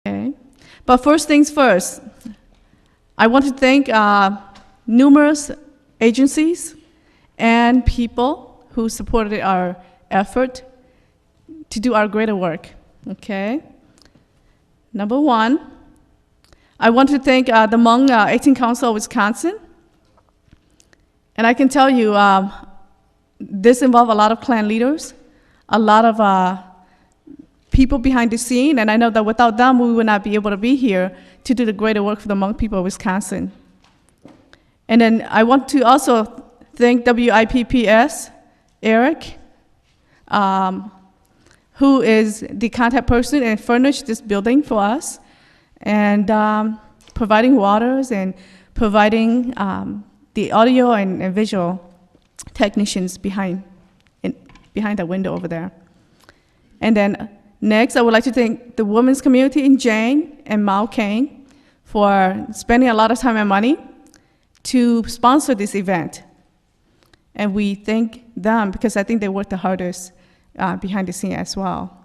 Okay. But first things first, I want to thank numerous agencies and people who supported our effort to do our greater work. Okay. Number one, I want to thank the Hmong 18 Council of Wisconsin. And I can tell you, this involved a lot of clan leaders, a lot of people behind the scene, and I know that without them, we would not be able to be here to do the greater work for the Hmong people of Wisconsin. And then I want to also thank WIPPS, Eric, who is the contact person and furnished this building for us, and providing waters and providing the audio and visual technicians behind the window over there. And then next, I would like to thank the women's community in Jane and Mao Kane for spending a lot of time and money to sponsor this event. And we thank them because I think they worked the hardest behind the scene as well.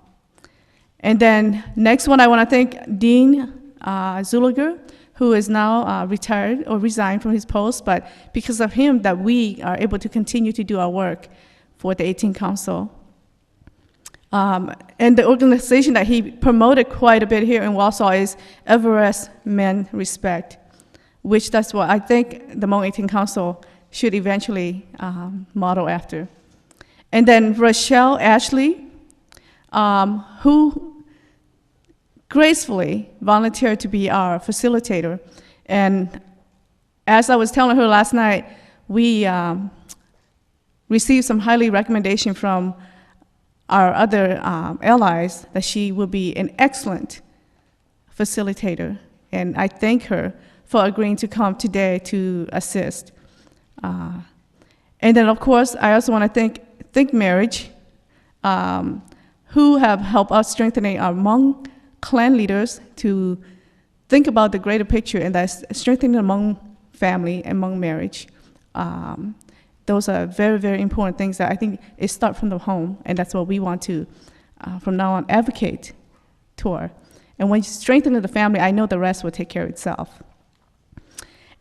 And then next one, I want to thank Dean Zuliger, who is now retired or resigned from his post, but because of him that we are able to continue to do our work for the 18 Council. And the organization that he promoted quite a bit here in Wausau is Everest Men Respect, which that's what I think the Hmong 18 Council should eventually model after. And then Rochelle Ashley, who gracefully volunteered to be our facilitator. And as I was telling her last night, we received some highly recommendation from our other allies that she will be an excellent facilitator. And I thank her for agreeing to come today to assist. And then, of course, I also want to thank Marriage, who have helped us strengthening our Hmong clan leaders to think about the greater picture, and that's strengthening the Hmong family and Hmong marriage. Those are very, very important things that I think it starts from the home, and that's what we want to, from now on, advocate toward. And when you strengthen the family, I know the rest will take care of itself.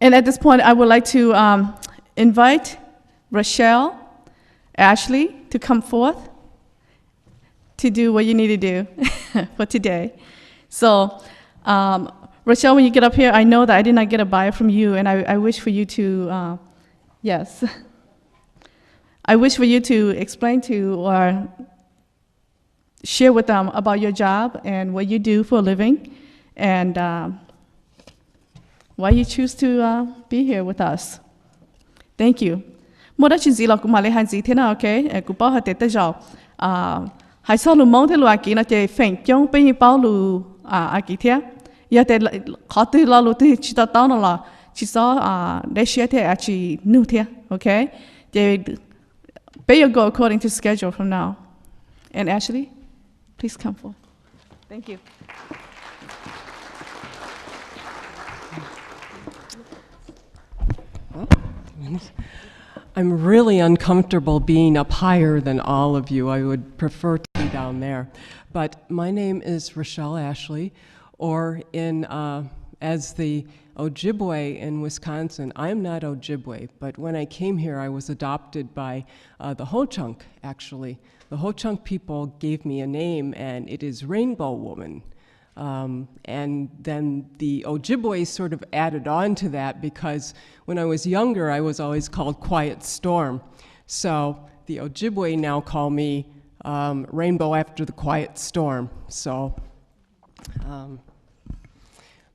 And at this point, I would like to invite Rochelle Ashley to come forth to do what you need to do for today. So, Rochelle, when you get up here, I know that I did not get a bio from you, and I wish for you to, yes. I wish for you to explain to or share with them about your job and what you do for a living, and why you choose to be here with us. Thank you. Okay? Hai sau lu mong thế lu aki nó chơi phèn chong bây giờ bao lu aki thế, giờ thế khó từ lo lu từ chỉ tao nó là chỉ số để share thế chỉ nu thế, okay? They bây giờ go according to schedule from now. And Ashley, please come forward. Thank you. I'm really uncomfortable being up higher than all of you. I would prefer to be down there. But my name is Rochelle Ashley, or as the Ojibwe in Wisconsin. I am not Ojibwe, but when I came here, I was adopted by the Ho-Chunk, actually. The Ho-Chunk people gave me a name, and it is Rainbow Woman. And then the Ojibwe sort of added on to that, because when I was younger, I was always called Quiet Storm. So the Ojibwe now call me Rainbow after the Quiet Storm. So,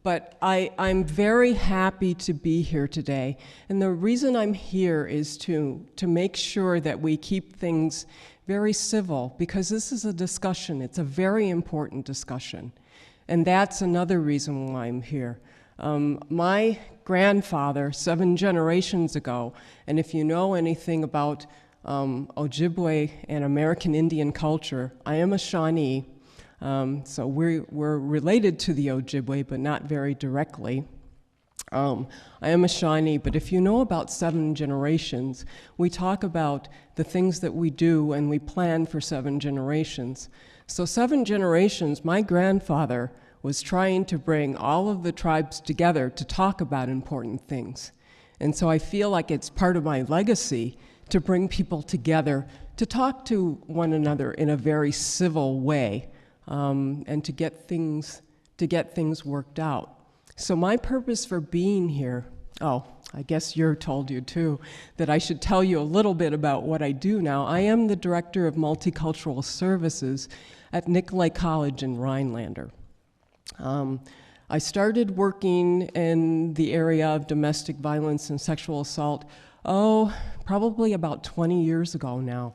but I'm very happy to be here today. And the reason I'm here is to make sure that we keep things very civil, because this is a discussion. It's a very important discussion. And that's another reason why I'm here. My grandfather, 7 generations ago, and if you know anything about Ojibwe and American Indian culture, I am a Shawnee, so we're related to the Ojibwe, but not very directly. I am a Shawnee, but if you know about 7 generations, we talk about the things that we do and we plan for 7 generations. So 7 generations, my grandfather was trying to bring all of the tribes together to talk about important things. And so I feel like it's part of my legacy to bring people together to talk to one another in a very civil way, and to get things worked out. So my purpose for being here, I guess you're told you too, that I should tell you a little bit about what I do now. I am the Director of Multicultural Services at Nicolay College in Rhinelander. I started working in the area of domestic violence and sexual assault, probably about 20 years ago now.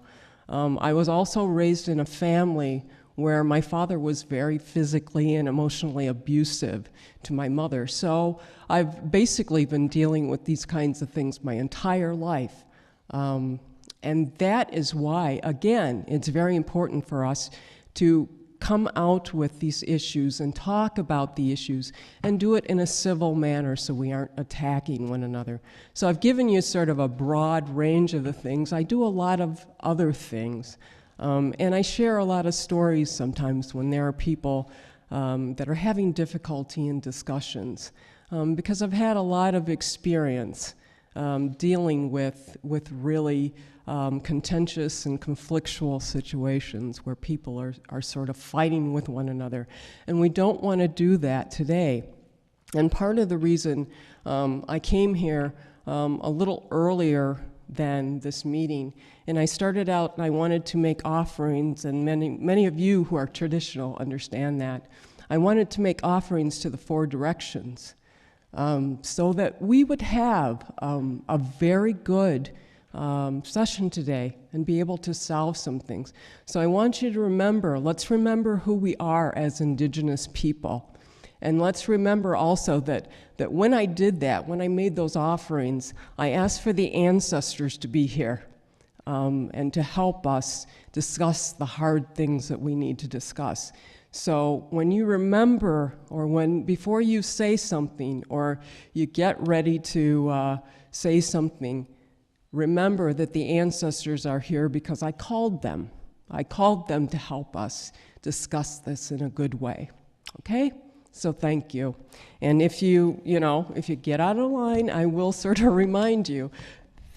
I was also raised in a family where my father was very physically and emotionally abusive to my mother. So I've basically been dealing with these kinds of things my entire life. And that is why, again, it's very important for us to come out with these issues and talk about the issues and do it in a civil manner so we aren't attacking one another. So I've given you sort of a broad range of the things. I do a lot of other things. And I share a lot of stories sometimes when there are people that are having difficulty in discussions, because I've had a lot of experience dealing with really contentious and conflictual situations where people are sort of fighting with one another. And we don't want to do that today. And part of the reason I came here a little earlier than this meeting, and I started out and I wanted to make offerings, and many of you who are traditional understand that. I wanted to make offerings to the four directions so that we would have a very good session today and be able to solve some things. So I want you to remember, let's remember who we are as Indigenous people. And let's remember also that when I did that, when I made those offerings, I asked for the ancestors to be here and to help us discuss the hard things that we need to discuss. So when you remember, or before you say something, or you get ready to say something, remember that the ancestors are here because I called them. I called them to help us discuss this in a good way, okay? So thank you. And if you get out of line, I will sort of remind you,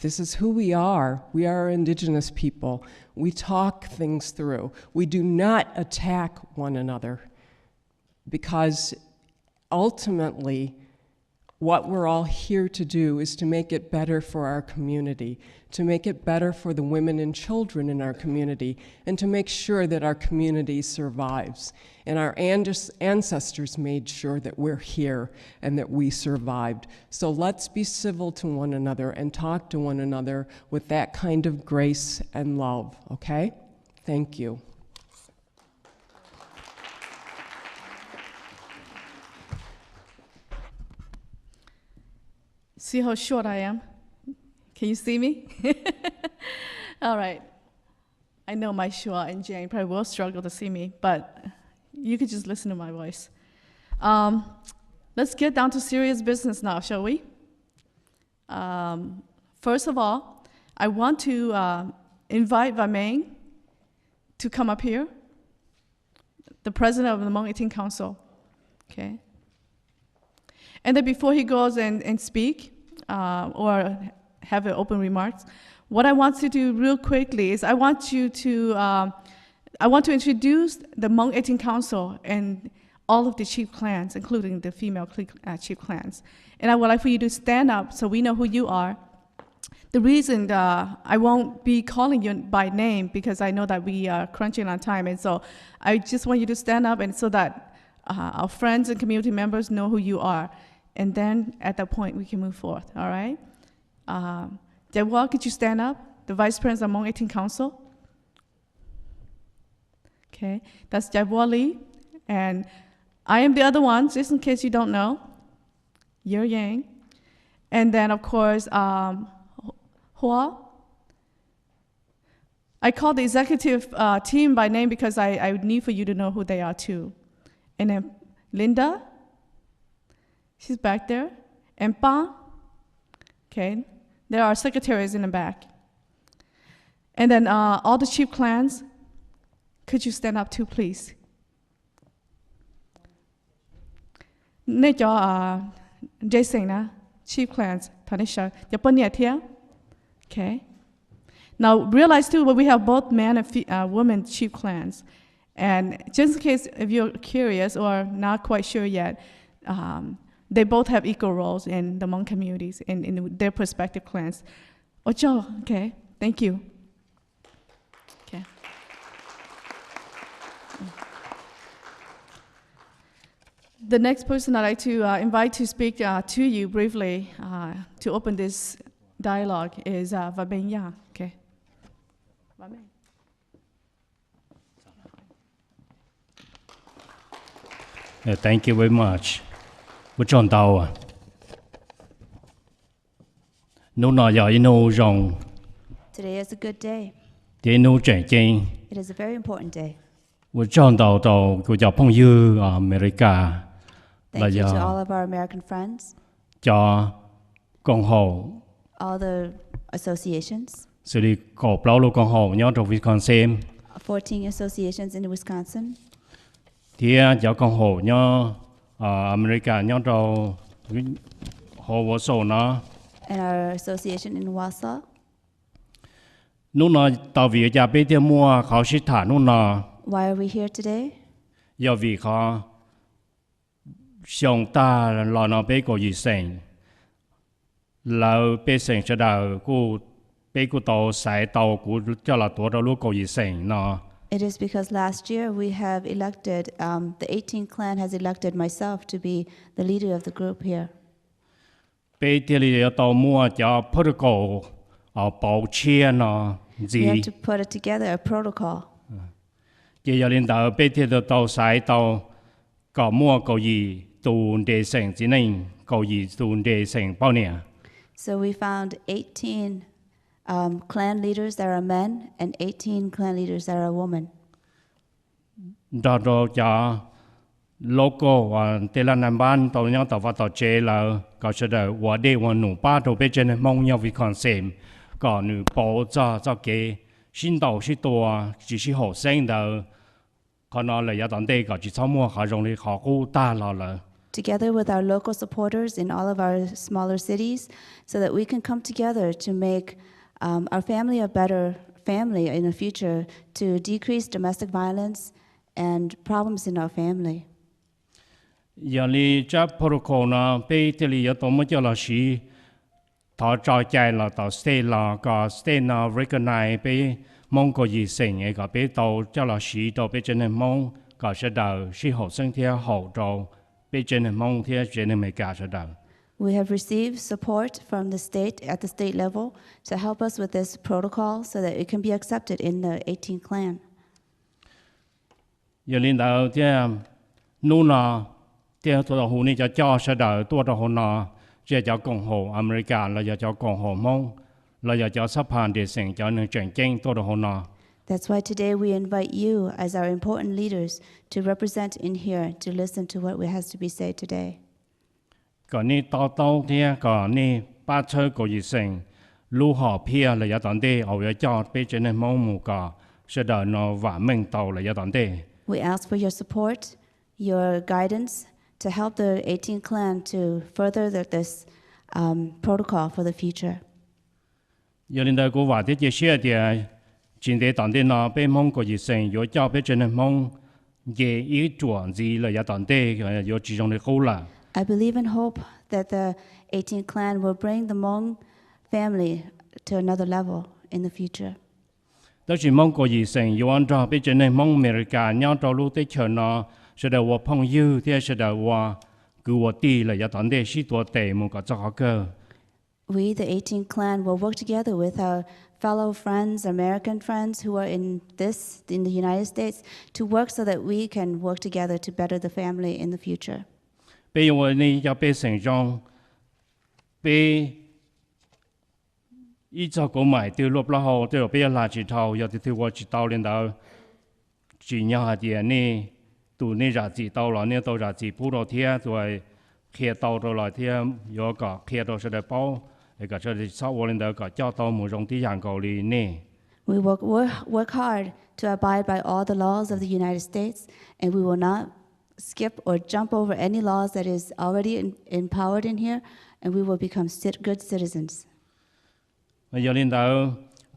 this is who we are. We are Indigenous people. We talk things through. We do not attack one another, because ultimately, what we're all here to do is to make it better for our community, to make it better for the women and children in our community, and to make sure that our community survives. And our ancestors made sure that we're here and that we survived. So let's be civil to one another and talk to one another with that kind of grace and love, okay? Thank you. See how short I am? Can you see me? All right. I know my Shua and Jane probably will struggle to see me, but you could just listen to my voice. Let's get down to serious business now, shall we? First of all, I want to invite Vameng to come up here, the president of the Hmong 18 Council. Okay. And then before he goes and speak, or have an open remarks, what I want to do real quickly is I want to introduce the Hmong 18 Council and all of the chief clans, including the female chief clans. And I would like for you to stand up so we know who you are. The reason I won't be calling you by name, because I know that we are crunching on time, and so I just want you to stand up, and so that our friends and community members know who you are. And then at that point, we can move forth, all right? Dewa, could you stand up? The Vice President of Hmong 18 Council. Okay, that's Dewa Lee. And I am the other one, just in case you don't know. Yer Yang. And then, of course, Hua. I call the executive team by name because I would need for you to know who they are too. And then Linda. She's back there. And Pa. Okay. There are secretaries in the back. And then all the chief clans, could you stand up too, please? Nên cho Jason na chief clans Tanisha Japan here. Okay. Now realize too, but we have both men and women chief clans, and just in case if you're curious or not quite sure yet, they both have equal roles in the Hmong communities in their respective clans. Ocho, okay, thank you. Okay. The next person I'd like to invite to speak to you briefly to open this dialogue is Vabenya. Okay. Thank you very much. Bữa tròn tàu à? Nô nọ giờ nô rong. Today is a good day. Để nô trẻ chênh. It is a very important day. Bữa tròn tàu tàu của giờ phong dư ở America. Thank you to all of our American friends. Cho Cộng hòa. All the associations. Sự đi cổ bao lô Cộng hòa nhớ trong Wisconsin. 14 associations in Wisconsin. Thì giờ Cộng hòa nhớ America nhớ trong hồ vô số nó. And our association in Warsaw. Nô nọ tàu vì giờ bây giờ mua khảo sĩ thả nô nọ. Why are we here today? Do vì họ xong ta là nó bây có gì sinh là bây sinh sẽ đào của bây của tàu sai tàu của cho là tổ đó lúc có gì sinh nó. It is because last year we have elected, the 18 clan has elected myself to be the leader of the group here. Bây giờ thì tàu mua cho protocol ở bảo chia nó gì. We have to put it together, a protocol. Giờ giờ lên tàu bây giờ tàu sai tàu có mua có gì tụ đề sinh chỉ nên có gì tụ đề sinh bao nhiêu. So we found 18 clan leaders that are men and 18 clan leaders that are women. Đó cho local và tây lan nam ban tàu nhau tàu vào tàu chế là có sự đời và để và nụ ba tàu bên trên mong nhau vì còn xem có nụ bảo cho cái xin tàu xin tàu chỉ是học生的còn nó là当地個只草木還容易好好大了。Together with our local supporters in all of our smaller cities, so that we can come together to make our family a better family in the future, to decrease domestic violence and problems in our family. Giờ li chấp protocol nó bây giờ li ở tổ mới cho là sĩ thọ trò chạy là tàu state là có state nó recognize bây mong có gì sinh ấy có bây tàu cho là sĩ tàu bây giờ mong có sẽ đầu sĩ học sinh theo hậu trò bây giờ mong theo trên mấy cả sẽ đầu. We have received support from the state at the state level to help us with this protocol so that it can be accepted in the 18 clan. Giờ linh đạo theo nô nọ theo tụi hồ này cho sẽ đầu tụi hồ nọ giờ cho Cộng hòa America là giờ cho Cộng hòa mong là giờ cho sắp hàng để sinh cho những trận tranh tụi hồ nọ. That's why today we invite you as our important leaders to represent in here to listen to what has to be said today. Còn ní tao theo còn ní ba chơi có gì sinh lưu họ phía là giờ tận đây ở giờ cho bây giờ nên mong một cái sẽ đợi nó và mình tàu là giờ tận đây. We ask for your support, your guidance to help the 18 clan to further this protocol for the future. Giờ linh đạo của vợ thì chia sẻ thì chính để tận đây nó bên mong có gì sinh giờ cho bây giờ nên mong về ý chuẩn gì là giờ tận đây giờ chỉ trong để khâu là. I believe and hope that the 18 clan will bring the Hmong family to another level in the future. Đó chỉ mong có gì sinh giờ anh cho bây giờ nên mong America nhau cho lúc tới chờ nó sẽ được vào phong dư thì sẽ được vào cứu đi là giờ tận đây sĩ tuổi tệ một cái cho họ cơ. We, the 18 clan, will work together with our fellow friends, American friends who are in the United States, to work so that we can work together to better the family in the future. Bây giờ này cho bây sinh trong bây ít cho cổ mày từ lúc lao hồ từ bây giờ là chỉ thầu giờ từ qua chỉ tàu lên đó chỉ nhau hạt tiền này tụi này ra chỉ tàu là này tàu ra chỉ phụ đồ thiệt rồi khi tàu rồi là thiệt giờ có khi đồ sẽ được bao cái sẽ được sau lên đó có cho tàu một trong tí hàng cầu đi nè. We work hard to abide by all the laws of the United States, and we will not skip or jump over any laws that is already empowered in here, and we will become good citizens. Giờ lên đó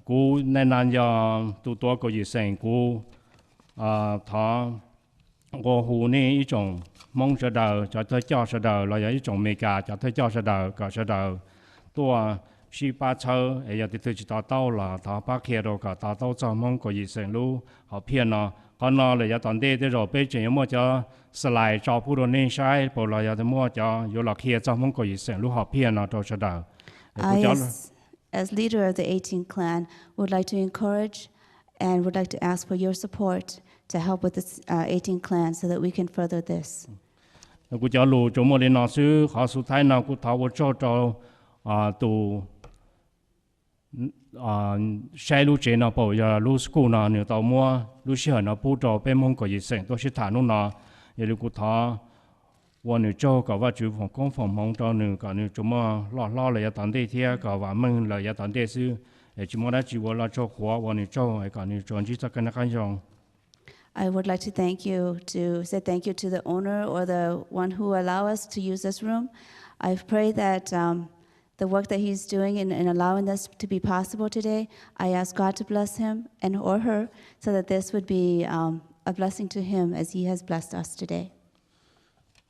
cú nên làm cho tụ tổ có gì sinh cú thọ có hồ này一种梦识的，叫他教识的，了有一种美感，叫他教识的，搞识的，多18车，哎呀，这就达到了，他把开到个达到这梦个医生路好骗了，可能了有当地的肉背景有么叫สไลด์照不到那些，不了有的么叫有了开这梦个医生路好骗了，都是的。As leader of the 18 clan, would like to encourage and would like to ask for your support to help with this 18 clan so that we can further this. กูจะรู้จมูกเลยนะซื้อเขาสุดท้ายนะกูท้าว่าตัวใช้รู้เจนะพออย่ารู้สกุลนะเนี่ยตัวมัวรู้เชื่อนะพูดต่อเป็นมงก็ยิ่งเสียงตัวชิดฐานนู่นนะอย่ารู้กูท้าวันนี้เจ้าก็ว่าจู่ผมก้องผมมองตัวหนึ่งก็เนี่ยจมูกล่อเลยอย่าตอนเดียวเที่ยก็ว่ามึงเลยอย่าตอนเดียวซื้อจมูกได้จีวรละเจ้าหัววันนี้เจ้าไอ้ก็เนี่ยจวนจีจะกันนักยองI would like to say thank you to the owner or the one who allow us to use this room. I pray that the work that he's doing in allowing this to be possible today, I ask God to bless him and or her so that this would be a blessing to him as he has blessed us today.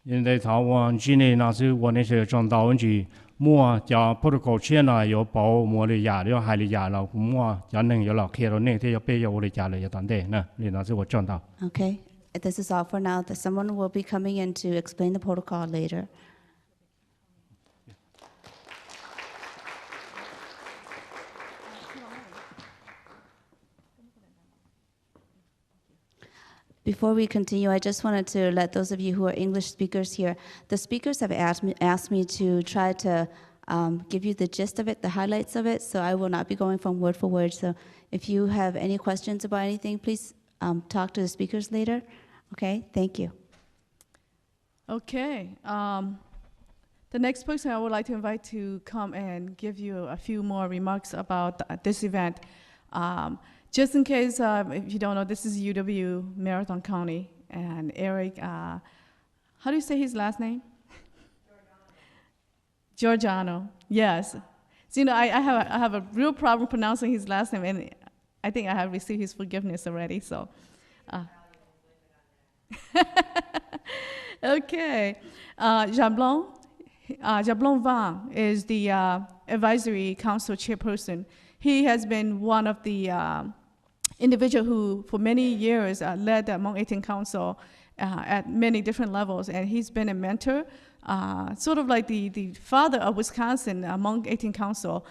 现在台湾今年那是我那些长大问题，莫叫普通口签了有保莫的牙了海里牙了，莫叫能有老开了那天要背要我的家了要当的呢，你那是我长大。Okay, this is all for now. Someone will be coming in to explain the protocol later. Before we continue, I just wanted to let those of you who are English speakers here, the speakers have asked me to try to give you the gist of it, the highlights of it, so I will not be going from word for word. So if you have any questions about anything, please talk to the speakers later. Okay, thank you. Okay. The next person I would like to invite to come and give you a few more remarks about this event. Just in case, if you don't know, this is UW Marathon County, and Eric, how do you say his last name? Giorgiano. Yes. So, I have a real problem pronouncing his last name, and I think I have received his forgiveness already, so. Okay. Jablon Vang is the advisory council chairperson. He has been one of the individual who, for many years, led the Hmong 18 Council at many different levels, and he's been a mentor, sort of like the father of Wisconsin Hmong 18 Council,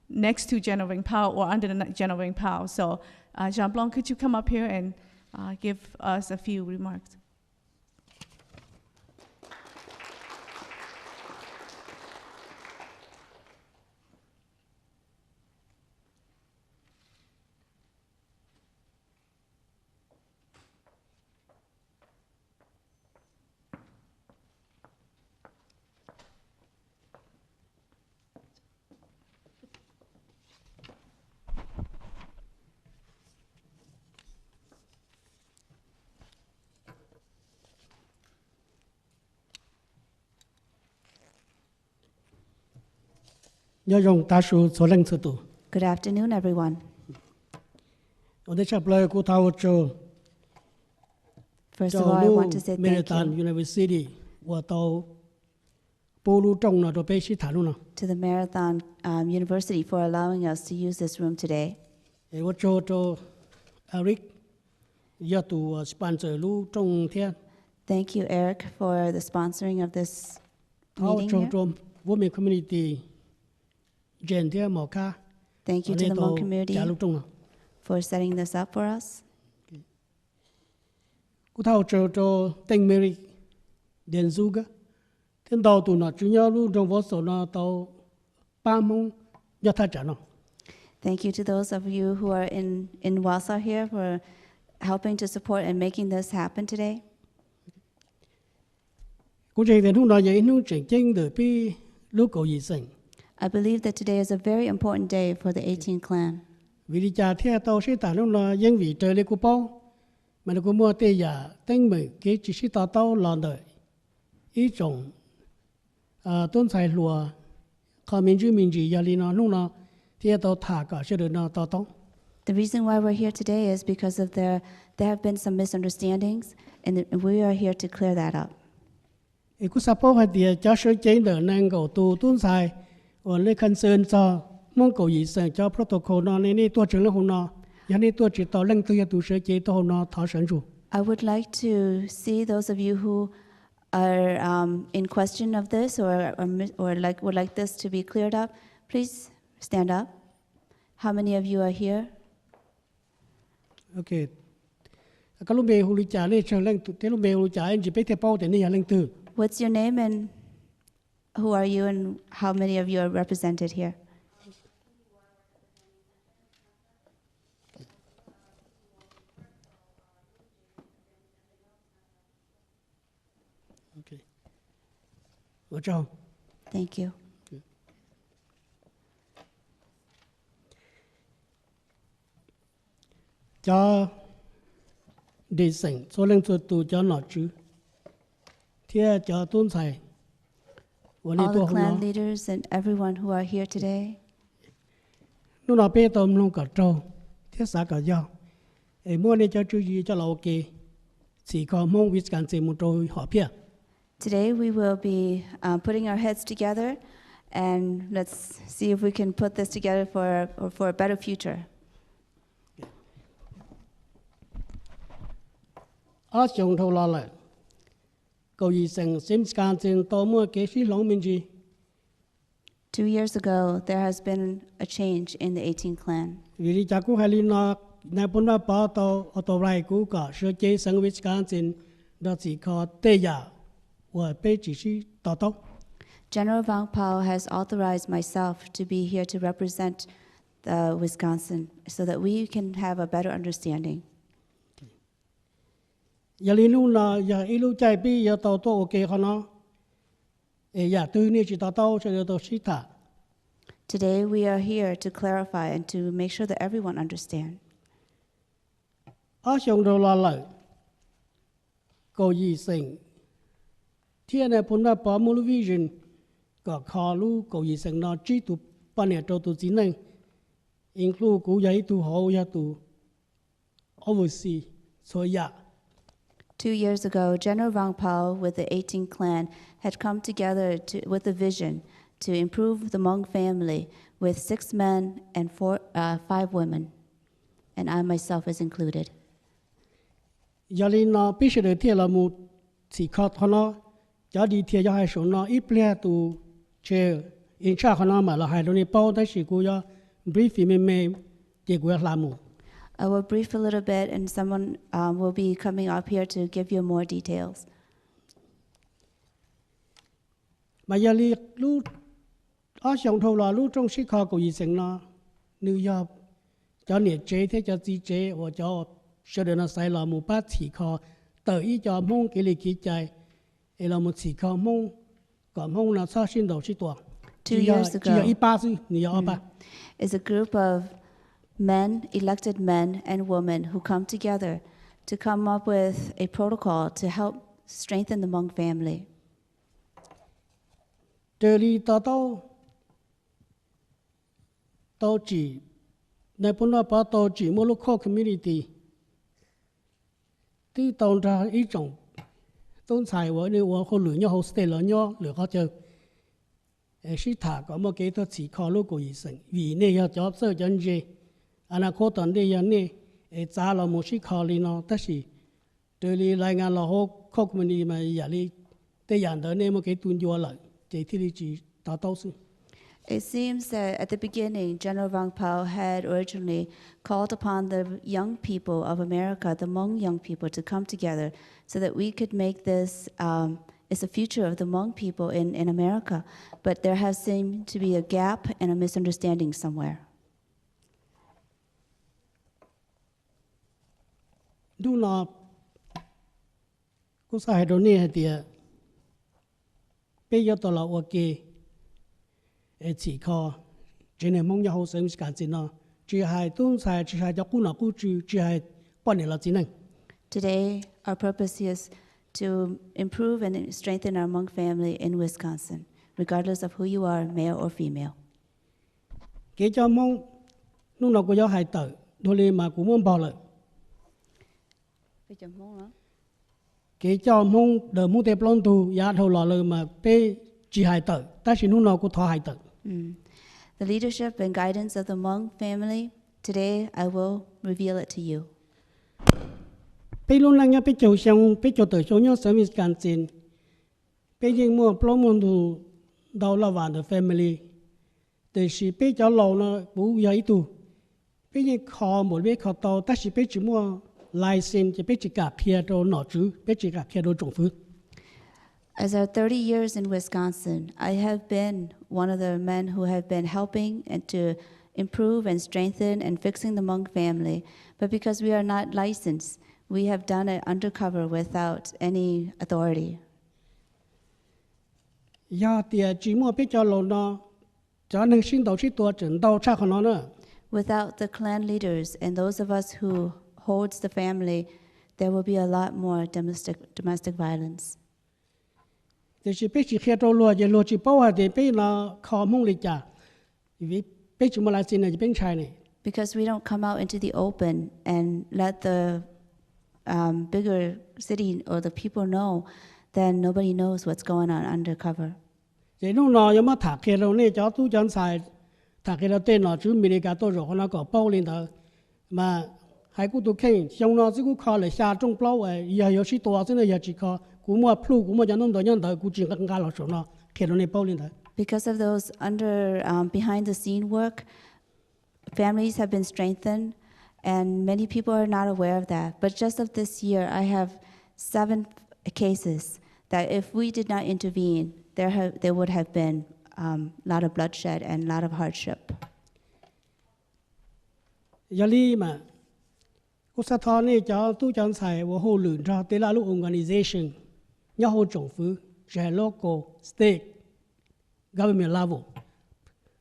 next to General Ring Pao or under the General Ring Pao. So, Jean Blanc, could you come up here and give us a few remarks? Good afternoon, everyone. First of all, I want to say thank you University to the Marathon University for allowing us to use this room today. Eric Thank you, Eric, for the sponsoring of this meeting here. Women community Thank you to the Hmong community for setting this up for us. Thank you to those of you who are in Wausau here for helping to support and making this happen today. I believe that today is a very important day for the 18 clan. mà nó cũng mua tê giả tên mình cái chỉ sĩ tao tao làm đời ý种tôn tài lúa họ mình chỉ giờ đi nó lúc nó thì tao thả cả sẽ được nó tao tao. The reason why we're here today is because of there have been some misunderstandings, and we are here to clear that up. Cú support hay thì cho sở chế đỡ năng cầu tu tôn tài và lấy concern cho mong cầu gì sang cho protocol nó nên tua trưởng là hôm nó, nên tua chỉ tao lăng tôi tu sở chế tao hôm nó thảo sản chủ. I would like to see those of you who are in question of this or would like this to be cleared up. Please stand up. How many of you are here? Okay. Cái lúc bé hulu trả lên trường lăng tu, cái lúc bé hulu trả anh chỉ biết theo bao để này lăng tu. What's your name and who are you and how many of you are represented here? Okay. Well, John. Thank you. Cho để sinh số lượng số tu cho nó chứ thì cho tôn tài All the clan leaders and everyone who are here today. lúc nào bé tôm lúc cả trâu thì sao cả do mua này cho chú ý cho lâu kê chỉ có mong Wisconsin một trâu họ phía. Today we will be putting our heads together and let's see if we can put this together for a better future. Ở trong thâu lo lại cầu ý sinh Wisconsin tao mua cái gì lòng mình gì 2 years ago, there has been a change in the 18 clan. vì cha cũ hay li nó nãy bốn năm bao tao ở tàu rai cũ cả sở chế sinh Wisconsin đó chỉ có tê giả và bé chỉ sĩ tao tao. General Vang Pao has authorized myself to be here to represent Wisconsin so that we can have a better understanding. Giờ li nu là giờ ilu chạy bi giờ tàu tàu ok họ nó giờ từ này chỉ tàu tàu cho tàu sĩ thả. Today we are here to clarify and to make sure that everyone understands. Ở trong đầu là lại cầu ý sinh thiên này bốn năm bao mulu vision có khó lu cầu ý sinh nó chỉ tu ban ngày trâu tu chính năng include cú giấy tu hậu ya tu oversee so ya. 2 years ago, General Vang Pao with the 18 clan had come together with a vision to improve the Hmong family with 6 men and 5 women, and I myself is included. Giờ li nó biết sự thiên là một chỉ khó họ nó giờ đi thiên giờ hai số nó ít ple tu chơi in cha họ nó mà là hai đôi này bao tới sự cú ya brief me chỉ cú làm một. I will brief a little bit, and someone will be coming up here to give you more details. Mà giờ li lúc ở trong thâu là lúc trong sĩ khó cầu ý sinh nó New York cho nhiệt chế thế cho gì chế và cho sẽ được nó sai là một bát chỉ khó tới ý cho mong cái lịch kỹ chạy là một chỉ khó mong còn mong là sao xin đầu sĩ tuồng 2 years chỉ có ago, ít ba chứ nhiều ở ba. is a group of men, elected men and women who come together to come up with a protocol to help strengthen the Hmong family. Từ đi tao chỉ này bốn năm ba tao chỉ một local community thì tao ra ý trọng tôn tài với nếu họ lựa nhau hostel lựa nhau lựa họ chơi sĩ thả có một cái đó chỉ khó lúc của ý sinh vì này họ cho sơ chân gì anh có tận đây anh này trả là một sĩ khó li nó tất gì từ đi lại ngàn là họ community mà giờ đi tới giờ đó này một cái tuần vô lại chỉ thì chỉ tao sự. It seems that at the beginning, General Vang Pao had originally called upon the young people of America, the Hmong young people, to come together so that we could make this is the future of the Hmong people in America. But there has seemed to be a gap and a misunderstanding somewhere. Đúng là cũng sai đồ này thì bây giờ tôi là ok chỉ có trên này mong nhau sinh cảm gì nó chỉ hai tuần sai chỉ hai cho cú nào cú chỉ hai quan niệm là gì này. Today, our purpose is to improve and strengthen our Hmong family in Wisconsin, regardless of who you are, male or female. Kể cho mong lúc nào cũng có hài tử, đôi khi mà cũng muốn bỏ lại. Kể cho mong đỡ muốn tiếp lòng tu, giá thầu lò lời mà bê chỉ hài tử, ta chỉ lúc nào cũng thọ hài tử. The leadership and guidance of the Hmong family, today I will reveal it to you. Bê lúc nào nhá bê châu xong, bê châu tử xong nhá sớm Wisconsin, bê yên mua plong mong tu đào la vạn the family. Để chỉ bê cho lâu nó bố giấy tu, bê yên khó một bê khó tàu, ta chỉ bê chỉ mua license, chỉ bê chỉ cả kia đồ nọ chứ, bê chỉ cả kia đồ trồng phước. As our 30 years in Wisconsin, I have been one of the men who have been helping and to improve and strengthen and fixing the Hmong family. But because we are not licensed, we have done it undercover without any authority. Ya tiệt chỉ mua bê cho lâu nó, cho nên sinh đầu sĩ tua trận đầu chắc nó nữa. Without the clan leaders and those of us who holds the family, there will be a lot more domestic violence. Để chỉ bê chỉ kia đồ lúa, chỉ lúa chỉ bao hạt để bê nó khó mong lịch trả, vì bê chỉ mua lại xin này chỉ bên trái này. Because we don't come out into the open and let the bigger city or the people know, then nobody knows what's going on undercover. Chỉ lúc nào giống mà thả kia đồ này cho tu chân xài, thả kia đồ tên nó chứ mình cả tôi rồi nó có bao lên đó, mà hai cô tu khen, xong nó chỉ có khó là xa trong bao ấy, giờ sĩ tua thế này giờ chỉ có cũng mua plu cũng mua cho nó đồ nhân đó cũng chỉ cần cả lọ số nó kia đồ này bao lên đó. Because of those behind the scene work, families have been strengthened, and many people are not aware of that. But just of this year, I have 7 cases that if we did not intervene, there would have been a lot of bloodshed and a lot of hardship. Giờ li mà, cô sát thọ này cho tu chân xài và hồ luyện ra tới là lúc organization, nhà hồ政府, sẽ local, state, government level,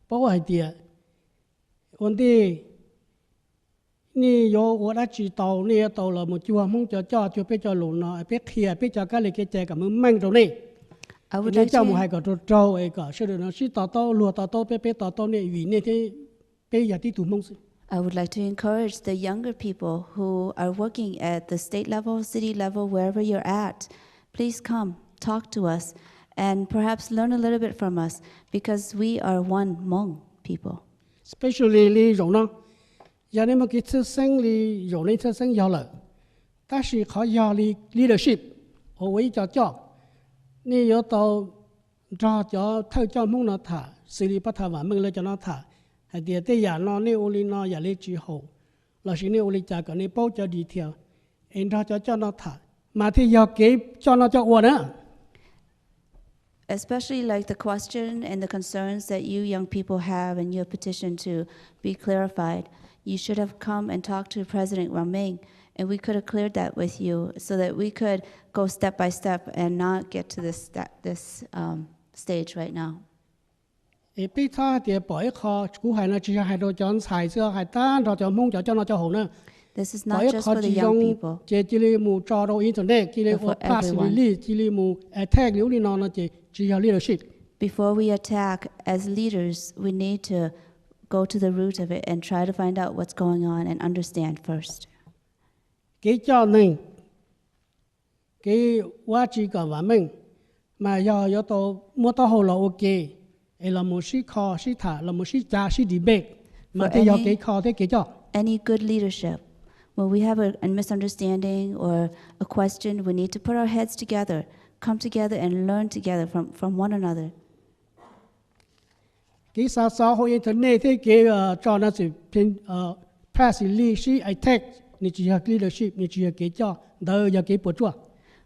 bao nhiêu tiền, vấn đềนี่โยวัดจีโตนี่โตเราหมดจัวมุ่งจ่อจัวไปจ่อหลุนเนาะไปเคลียร์ไปจ่อกันเลยแกแจกับมือแม่งตรงนี้นี่เจ้ามือให้ก็โจไอ้ก็เชื่อเนาะชีต่อโตลัวต่อโตไปต่อโตนี่วีนี่ที่ไปอย่าที่ถูกมุ่งสิ I would like to encourage the younger people who are working at the state level, city level, wherever you're at. Please come, talk to us, and perhaps learn a little bit from us, because we are one Hmong people. Especially 哩容呢，有你们给出生哩容你出生有了，但是เขา要哩 leadership，我为叫叫，你有到抓叫偷叫梦那他，xử lý bắt他完梦了叫那他。hay địa tây nhà nó nếu uli nó nhà lấy chỉ hậu, là xin nếu uli trả cái này bao cho đi theo, anh ra cho nó thả, mà thì giờ kế cho nó cho uổng nữa. Especially like the question and the concerns that you young people have in your petition to be clarified, you should have come and talked to President Wang Ming, and we could have cleared that with you so that we could go step by step and not get to this stage right now. 被他的白考，古海呢只係到講財色係單到就蒙就將那就好呢。This is not just for the young people. 這這裡冇抓到 internet， 這裡我 pass 裡，這裡冇 attack 了裡呢，這只有 leadership. Before we attack, as leaders, we need to go to the root of it and try to find out what's going on and understand first. 幾教呢？幾我只講話明，mà有到冇到後來 OK。là một sĩ kho, sĩ thả, là một sĩ cha, sĩ debate. Mà thế giờ cái kho thế cái cho. Any good leadership, when we have a misunderstanding or a question, we need to put our heads together, come together and learn together from one another. Cái xã hội internet thế cái cho nó sự pass leadership attack, ni chỉ là leadership, ni chỉ là cái cho, đâu giờ cái bộ chua.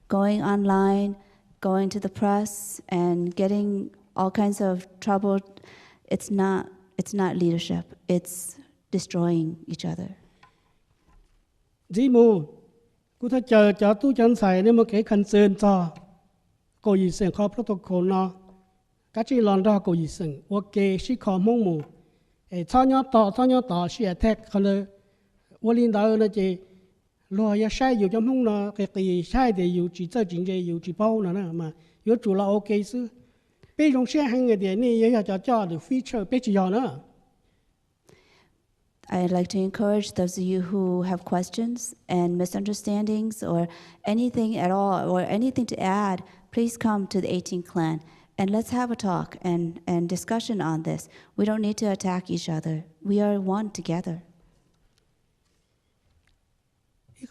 Going online, going to the press and getting all kinds of trouble, it's not leadership, it's destroying each other. Dĩ mù, cô ta chờ cho tu chân xài nên một cái concern cho cô ý sinh khó protocol nó, các chị lần đó cô ý sinh, ok, sĩ khó mong mù, cho nhau tỏ, sĩ attack, còn là vô linh đạo nó chỉ lo ya sai dù trong không nó cái sai thì dù chỉ cho chính trị dù chỉ bao nữa mà dù chủ là ok chứ bây giờ xe hàng người thì này ya cho được feature bây giờ nữa. I'd like to encourage those of you who have questions and misunderstandings or anything at all or anything to add, please come to the 18 clan and let's have a talk and discussion on this. We don't need to attack each other. We are one together.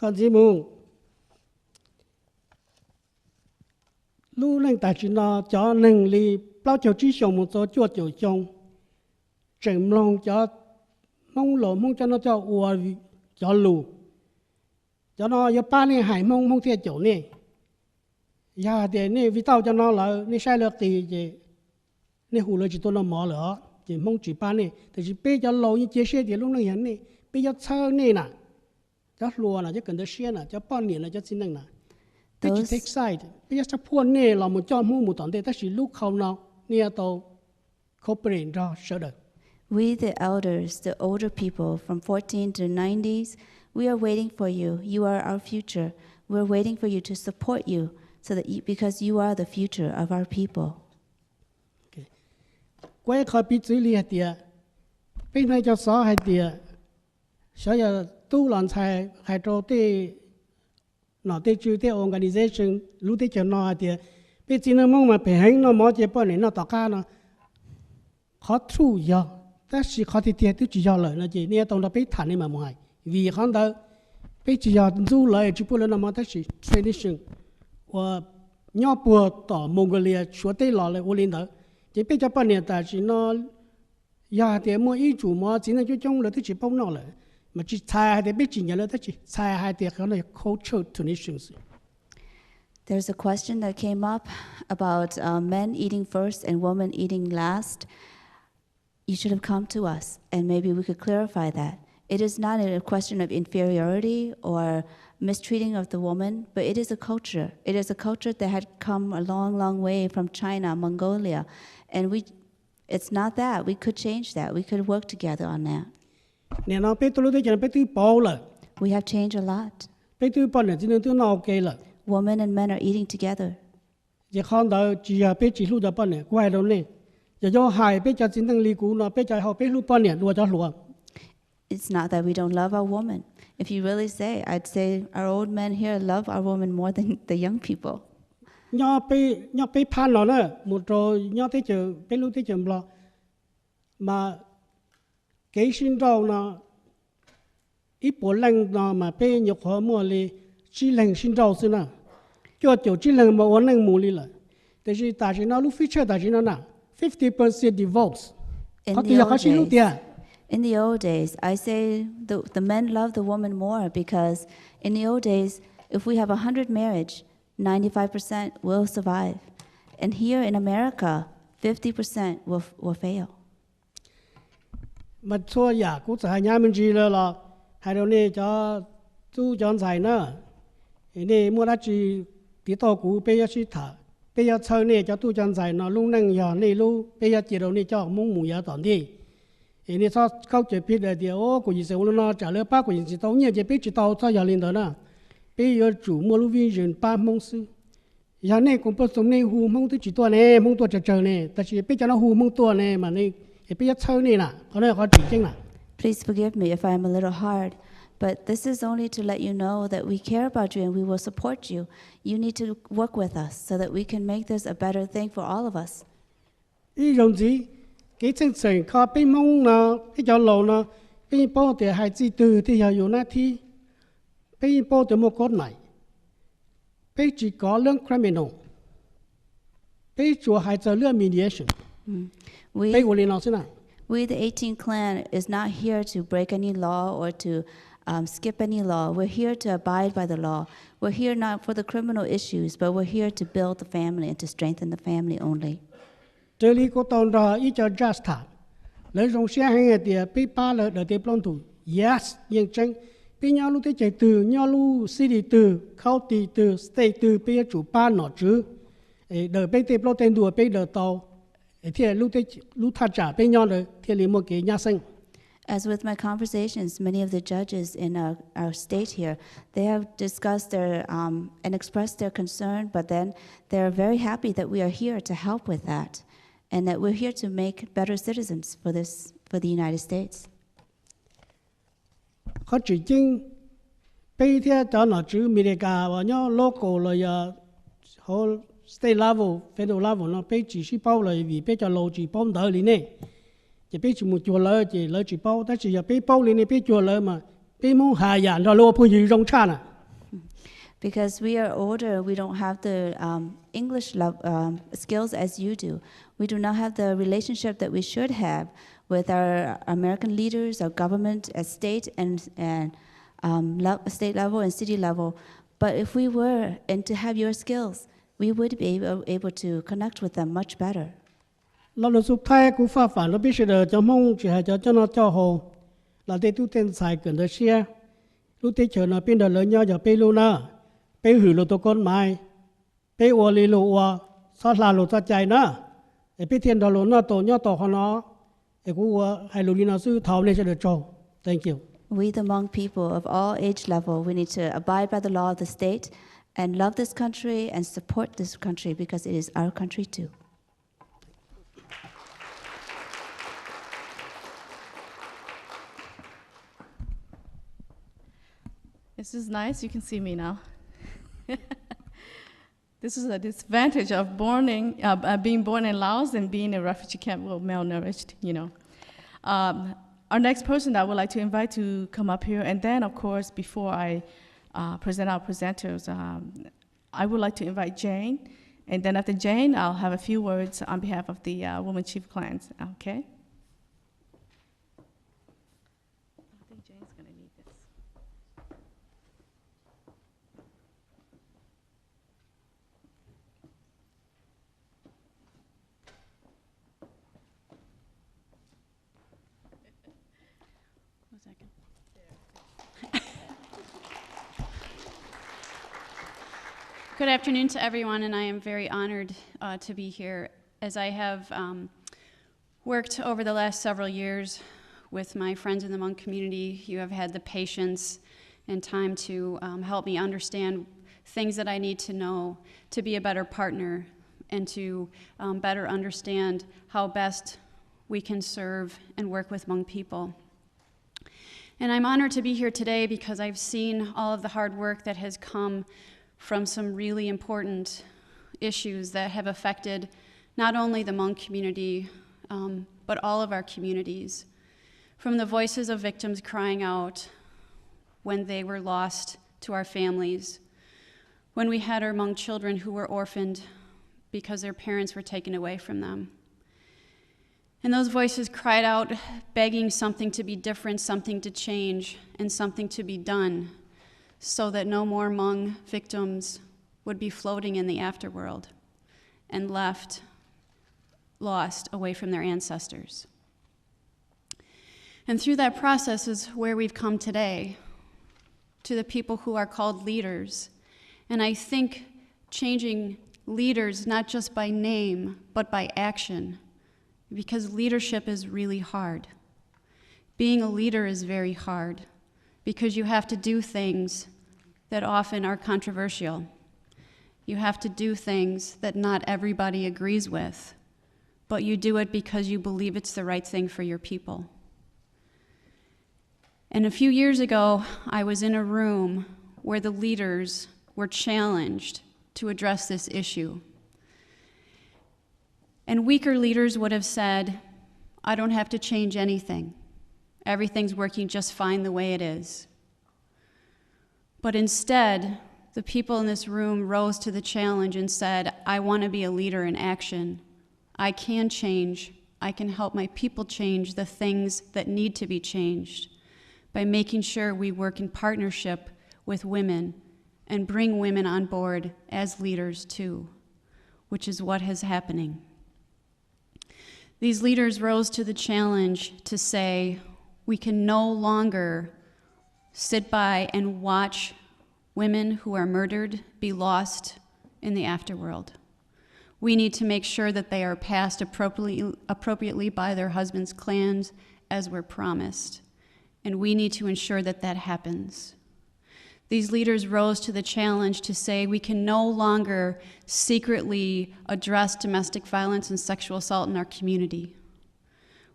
Còn gì mù lu lên tại chỉ nó cho nâng li bao nhiêu chỉ sống một số chuột nhiều trong chừng lòng cho mong lộ mong cho nó cho ua cho lù cho nó giờ ba này hải mong thiệt chỗ này giờ thì này vì tao cho nó là này sai lệch thì này hù lừa chỉ tôi nó mỏ lửa chỉ mong chỉ ba này thì chỉ bây giờ lâu như chia sẻ thì lúc này này bây giờ sau này nè cho lùa là cho cần được share là cho bao nhiêu là cho xin năng là cái chỉ take side bây giờ cho phun này là một cho một tận đây ta chỉ lúc không nào nia tàu cooperate ra sợ được. We, the elders, the older people from 14 to 90s, we are waiting for you. You are our future. We're waiting for you to support you, so that because you are the future of our people. Quay khỏi bị xử lý thì bên này cho xóa hay thì sở giờ tu làm sai hay cho tê nó tê chữ tê organization lúc tê cho nó thì bên chỉ nó mong mà phải hành nó mò chế bao này nó tao ca nó khó thu giờ ta chỉ khó thì tiệt tu chỉ giờ lời nó chỉ nia tông nó bị thản này mà mọi vì hắn đó bị chỉ giờ du lời chỉ bữa nó mà ta chỉ tradition và nhau bùa tỏ Mongolia chúa tây lò lại u linh đó chỉ bây giờ bao nhiêu ta chỉ nó giờ thì mua ý chủ mua chỉ là cho trong là tu chỉ bao nó lại mà chỉ sai thì biết chỉ nhớ là ta chỉ sai hai thì cái này cultural traditions. There's a question that came up about men eating first and women eating last. You should have come to us, and maybe we could clarify that. It is not a question of inferiority or mistreating of the woman, but it is a culture. It is a culture that had come a long, long way from China, Mongolia, and it's not that. We could change that. We could work together on that. We have changed a lot. Women and men are eating together. It's not that we don't love our women. If you really say, I'd say our old men here love our women more than the young people. Cái sinh rau nó ít bộ lăng nó mà bé nhục họ mua li chỉ lăng sinh rau xí nè cho chỗ chỉ lăng mà ổn lăng mua li làแต่是大是那路feature大是那哪 50% divorce In the old days, I say the men love the woman more because in the old days, if we have 100 marriage, 95% will survive. And here in America, 50% will fail. Mà cho nhà cũng sẽ nhà mình gì là hai đứa này cho chú chọn giải nữa, này mua đã chỉ tí to cũ bây giờ chỉ thả, bây giờ sau này cho chú chọn giải nó lúc năng giờ này lúc bây giờ chỉ đầu này cho mông mù giờ tòn đi, này sao câu chuyện biết là điều của gì sẽ nó trả lời ba của gì chỉ tao nhớ chỉ biết chỉ tao cho giờ lên đó nè, bây giờ chủ mua lúc viên rừng ba mông sư, giờ này cũng bắt sống này hù mông tôi chỉ tua này mông tua chờ này,แต่chỉ bây giờ nó hù mông tua này mà này Please forgive me if I'm a little hard, but this is only to let you know that we care about you and we will support you. You need to work with us so that we can make this a better thing for all of us. Ý dùng gì? Cái chân sừng có bên mông nó, cái chỗ lầu nó, bên bao thì hai chỉ từ thì giờอยู่หน้าที่bên bao thì một con này, bên chỉ có lương criminal, bên chủ hai giờ lương mediation. We, the 18 clan, is not here to break any law or to skip any law. We're here to abide by the law. We're here not for the criminal issues, but we're here to build the family and to strengthen the family only. Yes, nhưng chân bây nhau lúc tới chạy từ nhau lúc city từ county từ state từ bây giờ chủ ban nọ chứ đợi bây giờ bao tiền đùa bây giờ tàu thì lúc thắt trả bên nhau rồi thì lấy một cái nhà sinh. As with my conversations, many of the judges in our state here, they have discussed their and expressed their concern, but then they're very happy that we are here to help with that, and that we're here to make better citizens for the United States. เขา只经被贴到那只美利加话呢 local 了呀，好 state level federal level 呢被只是包了，为被叫路只包得里呢。จะไปชิมจัวเลยจะเลยจีเป้าแต่จะอย่าไปเป้าเลยนี่ไปจัวเลยมาไปมุ่งหาอย่างเราลูกผู้หญิงรงชาติ Because we are older, we don't have the English skills as you do. We do not have the relationship that we should have with our American leaders, our government at state and state level and city level. But if we were and to have your skills, we would be able to connect with them much better. เราเราสุดท้ายกูฟ้าฝันเราพิเศษจะมุ่งจะให้เจ้าหน้าเจ้าโฮเราได้ตู้เต้นสายเกินเดียเชียรู้ที่เชิญเราเป็นเดือดเลยเนี่ยอย่าไปรู้นะไปหือเราตัวก้นไม้ไปอวลีลูอวซอสลาลูซอใจนะไอ้พี่เทียนดอลล์น่าโตเนี่ยโตเขาเนาะไอ้กูว่าให้ลูลีน่าซื้อเท่าเนี่ยจะเดือดโจ Thank you. We, the Hmong people of all age level, we need to abide by the law of the state and love this country and support this country because it is our country too. This is nice. You can see me now. This is a disadvantage of being born in Laos and being in a refugee camp, well, malnourished, you know. Our next person that I would like to invite to come up here, and then, of course, before I present our presenters, I would like to invite Jane, and then after Jane, I'll have a few words on behalf of the Women Chief Clans, okay? I think Jane's going to need this. Good afternoon to everyone, and I am very honored to be here as I have worked over the last several years with my friends in the Hmong community. You have had the patience and time to help me understand things that I need to know to be a better partner and to better understand how best we can serve and work with Hmong people. And I'm honored to be here today because I've seen all of the hard work that has come from some really important issues that have affected not only the Hmong community, but all of our communities. From the voices of victims crying out when they were lost to our families, when we had our Hmong children who were orphaned because their parents were taken away from them. And those voices cried out, begging something to be different, something to change, and something to be done, so that no more Hmong victims would be floating in the afterworld and left lost away from their ancestors. And through that process is where we've come today, to the people who are called leaders. And I think changing leaders not just by name, but by action, because leadership is really hard. Being a leader is very hard, because you have to do things that often are controversial. You have to do things that not everybody agrees with, but you do it because you believe it's the right thing for your people. And a few years ago, I was in a room where the leaders were challenged to address this issue. And weaker leaders would have said, I don't have to change anything. Everything's working just fine the way it is. But instead, the people in this room rose to the challenge and said, I want to be a leader in action. I can change. I can help my people change the things that need to be changed by making sure we work in partnership with women and bring women on board as leaders too, which is what is happening. These leaders rose to the challenge to say, we can no longer sit by and watch women who are murdered be lost in the afterworld. We need to make sure that they are passed appropriately by their husbands' clans as we're promised. And we need to ensure that that happens. These leaders rose to the challenge to say we can no longer secretly address domestic violence and sexual assault in our community.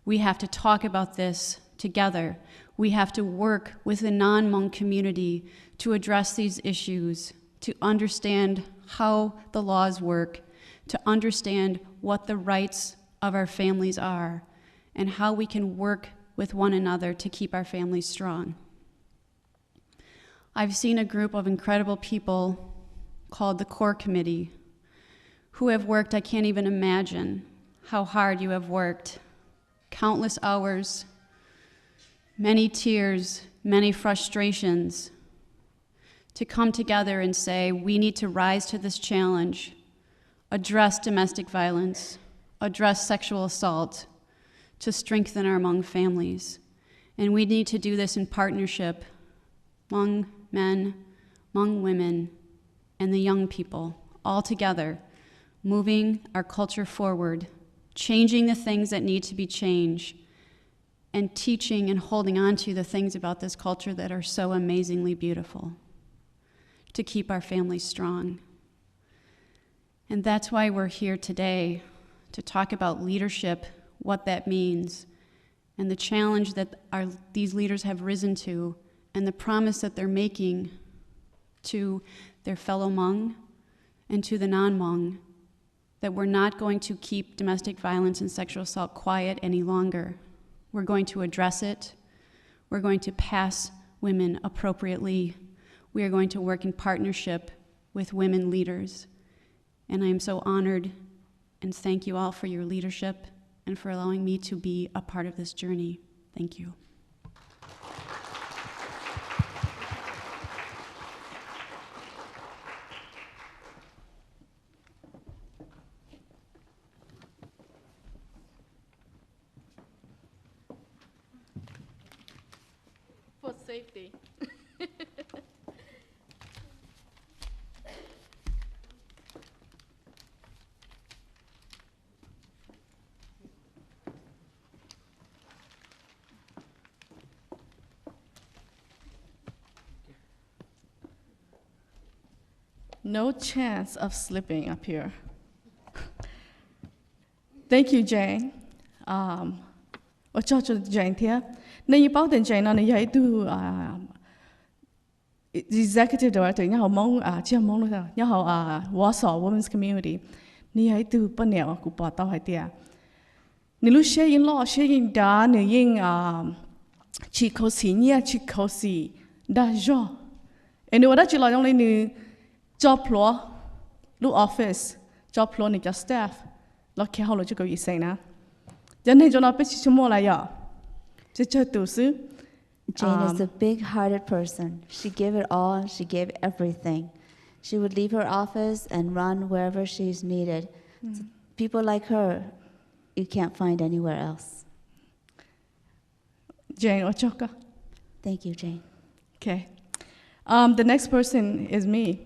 We have to talk about this together. We have to work with the non-Hmong community to address these issues, to understand how the laws work, to understand what the rights of our families are, and how we can work with one another to keep our families strong. I've seen a group of incredible people called the Core Committee who have worked, I can't even imagine how hard you have worked. Countless hours, many tears, many frustrations, to come together and say, we need to rise to this challenge, address domestic violence, address sexual assault, to strengthen our Hmong families. And we need to do this in partnership, Hmong men, Hmong women, and the young people, all together, moving our culture forward, changing the things that need to be changed, and teaching and holding on to the things about this culture that are so amazingly beautiful, to keep our families strong. And that's why we're here today, to talk about leadership, what that means, and the challenge that these leaders have risen to, and the promise that they're making to their fellow Hmong and to the non-Hmong, that we're not going to keep domestic violence and sexual assault quiet any longer. We're going to address it. We're going to pass women appropriately. We are going to work in partnership with women leaders. And I am so honored, and thank you all for your leadership and for allowing me to be a part of this journey. Thank you. For safety. No chance of slipping up here. Thank you, Jane. Jane here. Jane Executive Director Warsaw Women's Community. Nilu sharing law sharing da chikosi da jo. And what you like only new job floor, lu office, job floor ni just staff. Look how you go you say na. Then he don't pitch to more like ya. Jane is a big-hearted person. She gave it all. She gave everything. She would leave her office and run wherever she's needed. So people like her, you can't find anywhere else. Jane Ochoka. Thank you, Jane. Okay. The next person is me.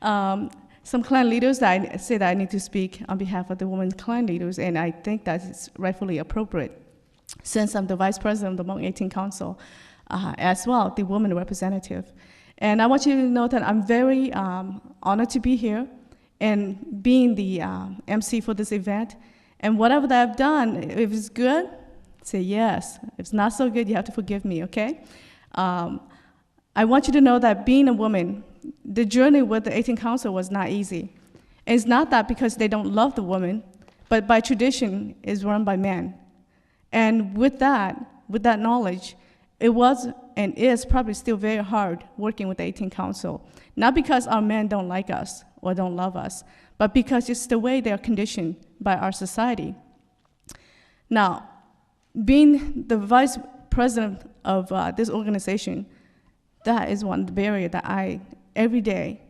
Some clan leaders that I say that I need to speak on behalf of the women's clan leaders, and I think that is rightfully appropriate, since I'm the vice president of the Hmong 18 Council, as well, the woman representative. And I want you to know that I'm very honored to be here and being the MC for this event. And whatever that I've done, if it's good, say yes. If it's not so good, you have to forgive me, okay? I want you to know that being a woman, the journey with the 18 Council was not easy. And it's not that because they don't love the woman, but by tradition, it's run by men. And with that knowledge, it was and is probably still very hard working with the 18 Council. Not because our men don't like us or don't love us, but because it's the way they are conditioned by our society. Now, being the vice president of this organization, that is one barrier that I, every day,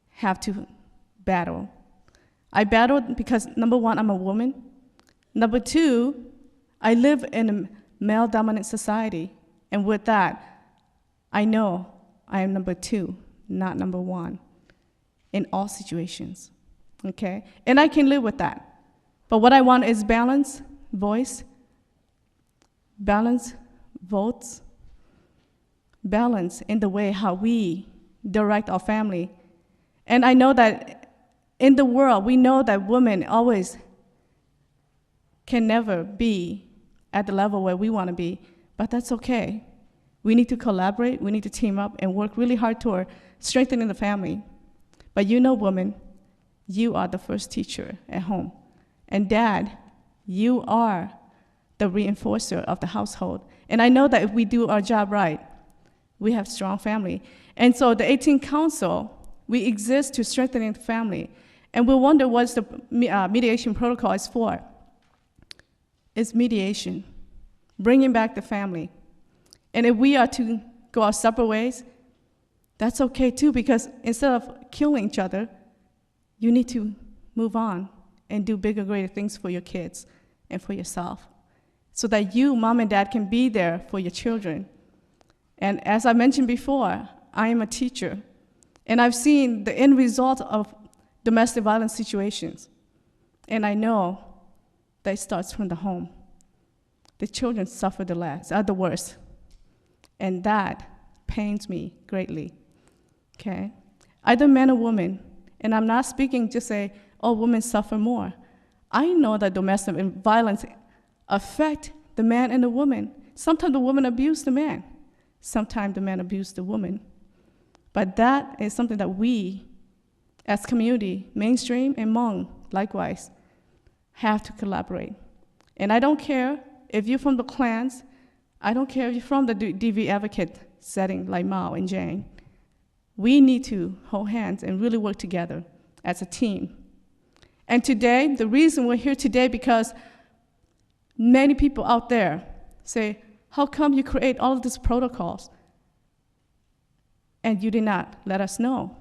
have to battle. I battled because, number one, I'm a woman. Number two, I live in a male-dominant society, and with that, I know I am number two, not number one, in all situations, okay? And I can live with that. But what I want is balance, voice, balance votes, balance in the way how we direct our family. And I know that in the world, we know that women always can never be at the level where we want to be, but that's okay. We need to collaborate, we need to team up and work really hard toward strengthening the family. But you know, women, you are the first teacher at home. And dad, you are the reinforcer of the household. And I know that if we do our job right, we have strong family. And so the 18th Council, we exist to strengthen the family. And we'll wonder what the mediation protocol is for. It's mediation, bringing back the family. And if we are to go our separate ways, that's okay too, because instead of killing each other, you need to move on and do bigger, greater things for your kids and for yourself, so that you, mom and dad, can be there for your children. And as I mentioned before, I am a teacher, and I've seen the end result of domestic violence situations. And I know that it starts from the home. The children suffer the worst. And that pains me greatly, okay? Either man or woman, and I'm not speaking to say, oh, women suffer more. I know that domestic violence affect the man and the woman. Sometimes the woman abuse the man. Sometimes the man abuse the woman. But that is something that we, as community, mainstream and Hmong, likewise, have to collaborate. And I don't care if you're from the clans, I don't care if you're from the DV advocate setting like Mao and Jane. We need to hold hands and really work together as a team. And today, the reason we're here today, because many people out there say, how come you create all of these protocols and you did not let us know?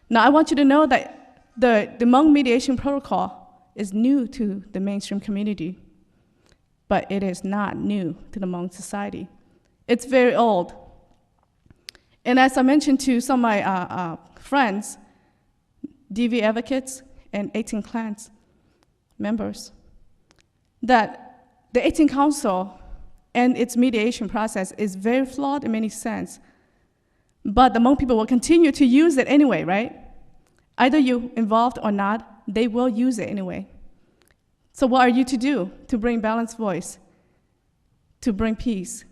Now, I want you to know that the Hmong mediation protocol is new to the mainstream community, but it is not new to the Hmong society. It's very old. And as I mentioned to some of my friends, DV advocates and 18 clans members, that the 18 Council and its mediation process is very flawed in many sense. But the Hmong people will continue to use it anyway, right? Either you're involved or not, they will use it anyway. So what are you to do to bring balanced voice, to bring peace?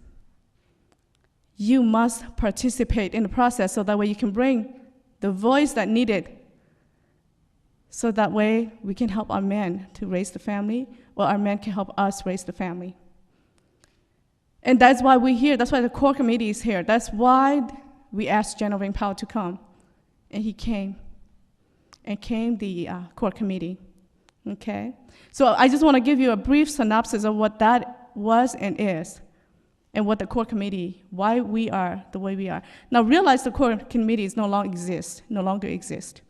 You must participate in the process so that way you can bring the voice that needed, so that way we can help our men to raise the family, or our men can help us raise the family. And that's why we're here. That's why the core committee is here. That's why we asked General Ving Pao to come. And he came. And came the core committee. Okay? So I just want to give you a brief synopsis of what that was and is, and what the core committee, why we are the way we are. Now realize the core committee no longer exist.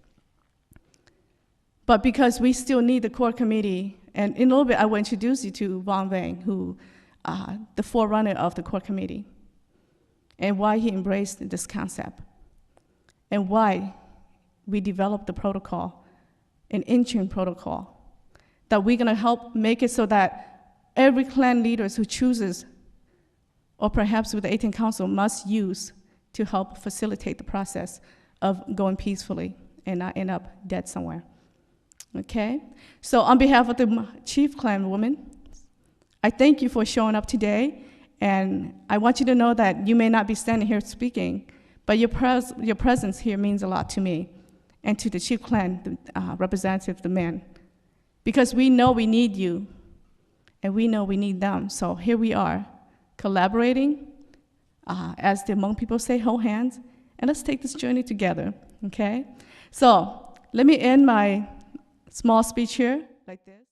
But because we still need the core committee, and in a little bit I will introduce you to Vong Vang, who the forerunner of the core committee, and why he embraced this concept, and why we developed the protocol, an interim protocol, that we're gonna help make it so that every clan leaders who chooses, or perhaps with the 18th Council, must use to help facilitate the process of going peacefully and not end up dead somewhere. Okay? So on behalf of the Chief Clan woman, I thank you for showing up today, and I want you to know that you may not be standing here speaking, but your presence here means a lot to me and to the Chief Clan representative, the men, because we know we need you, and we know we need them. So here we are, collaborating, as the Hmong people say, hold hands, and let's take this journey together, okay? So let me end my small speech here like this.